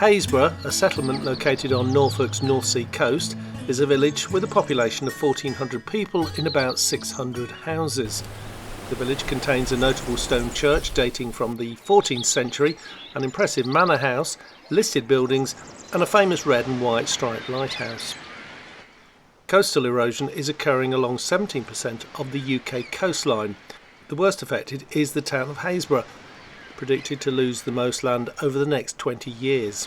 Happisburg, a settlement located on Norfolk's North Sea coast, is a village with a population of 1,400 people in about 600 houses. The village contains a notable stone church dating from the 14th century, an impressive manor house, listed buildings and a famous red and white striped lighthouse. Coastal erosion is occurring along 17% of the UK coastline. The worst affected is the town of Happisburg, predicted to lose the most land over the next 20 years.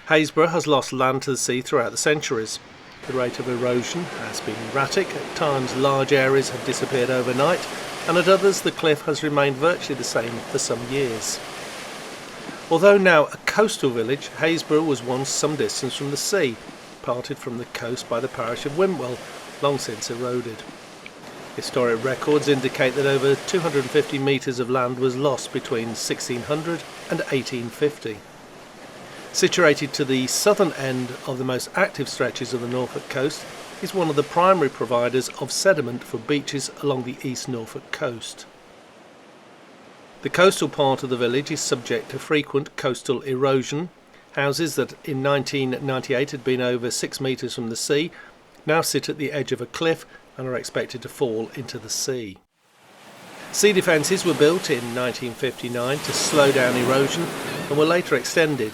Happisburg has lost land to the sea throughout the centuries. The rate of erosion has been erratic. At times large areas have disappeared overnight, and at others the cliff has remained virtually the same for some years. Although now a coastal village, Happisburg was once some distance from the sea, parted from the coast by the parish of Wimpwell, long since eroded. Historic records indicate that over 250 metres of land was lost between 1600 and 1850. Situated to the southern end of the most active stretches of the Norfolk coast, is one of the primary providers of sediment for beaches along the East Norfolk coast. The coastal part of the village is subject to frequent coastal erosion. Houses that in 1998 had been over 6 metres from the sea now sit at the edge of a cliff and are expected to fall into the sea. Sea defences were built in 1959 to slow down erosion and were later extended.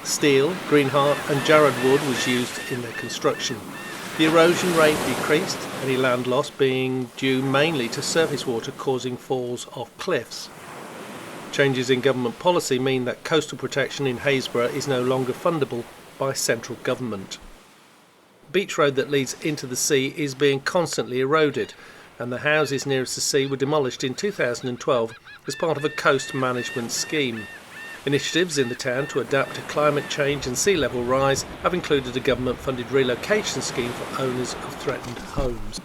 Steel, greenheart and jarrad wood was used in their construction. The erosion rate decreased, any land loss being due mainly to surface water causing falls off cliffs. Changes in government policy mean that coastal protection in Happisburg is no longer fundable by central government. Beach road that leads into the sea is being constantly eroded, and the houses nearest the sea were demolished in 2012 as part of a coast management scheme. Initiatives in the town to adapt to climate change and sea level rise have included a government-funded relocation scheme for owners of threatened homes.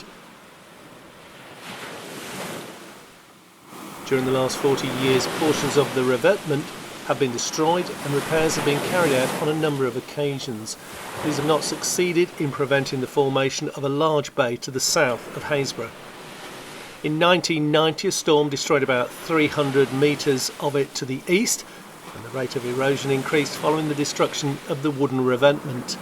During the last 40 years, portions of the revetment have been destroyed and repairs have been carried out on a number of occasions. These have not succeeded in preventing the formation of a large bay to the south of Happisburg. In 1990, a storm destroyed about 300 metres of it to the east, and the rate of erosion increased following the destruction of the wooden revetment.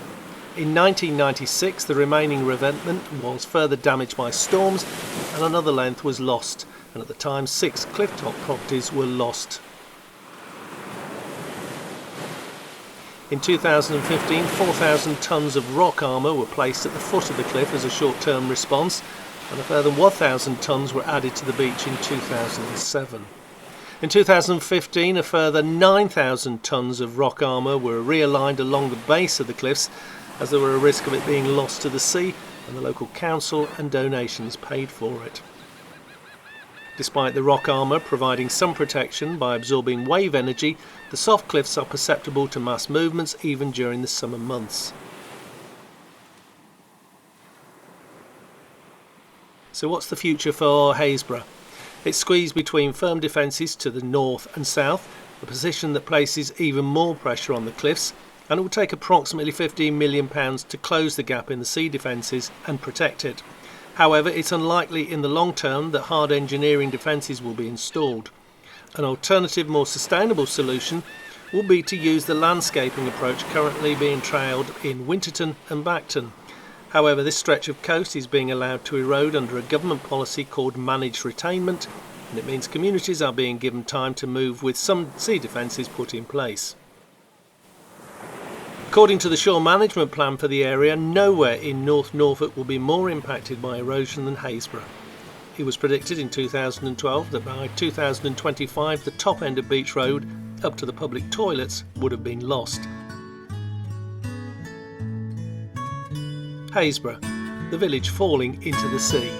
In 1996, the remaining revetment was further damaged by storms and another length was lost, and at the time 6 clifftop properties were lost. In 2015, 4,000 tonnes of rock armour were placed at the foot of the cliff as a short-term response, and a further 1,000 tonnes were added to the beach in 2007. In 2015, a further 9,000 tonnes of rock armour were realigned along the base of the cliffs, as there were a risk of it being lost to the sea, and the local council and donations paid for it. Despite the rock armour providing some protection by absorbing wave energy, the soft cliffs are perceptible to mass movements even during the summer months. So what's the future for Happisburg? It's squeezed between firm defences to the north and south, a position that places even more pressure on the cliffs, and it will take approximately £15 million to close the gap in the sea defences and protect it. However, it's unlikely in the long term that hard engineering defences will be installed. An alternative, more sustainable solution will be to use the landscaping approach currently being trialled in Winterton and Bacton. However, this stretch of coast is being allowed to erode under a government policy called managed retainment, and it means communities are being given time to move with some sea defences put in place. According to the shore management plan for the area, nowhere in North Norfolk will be more impacted by erosion than Happisburg. It was predicted in 2012 that by 2025 the top end of Beach Road up to the public toilets would have been lost. Happisburg, the village falling into the sea.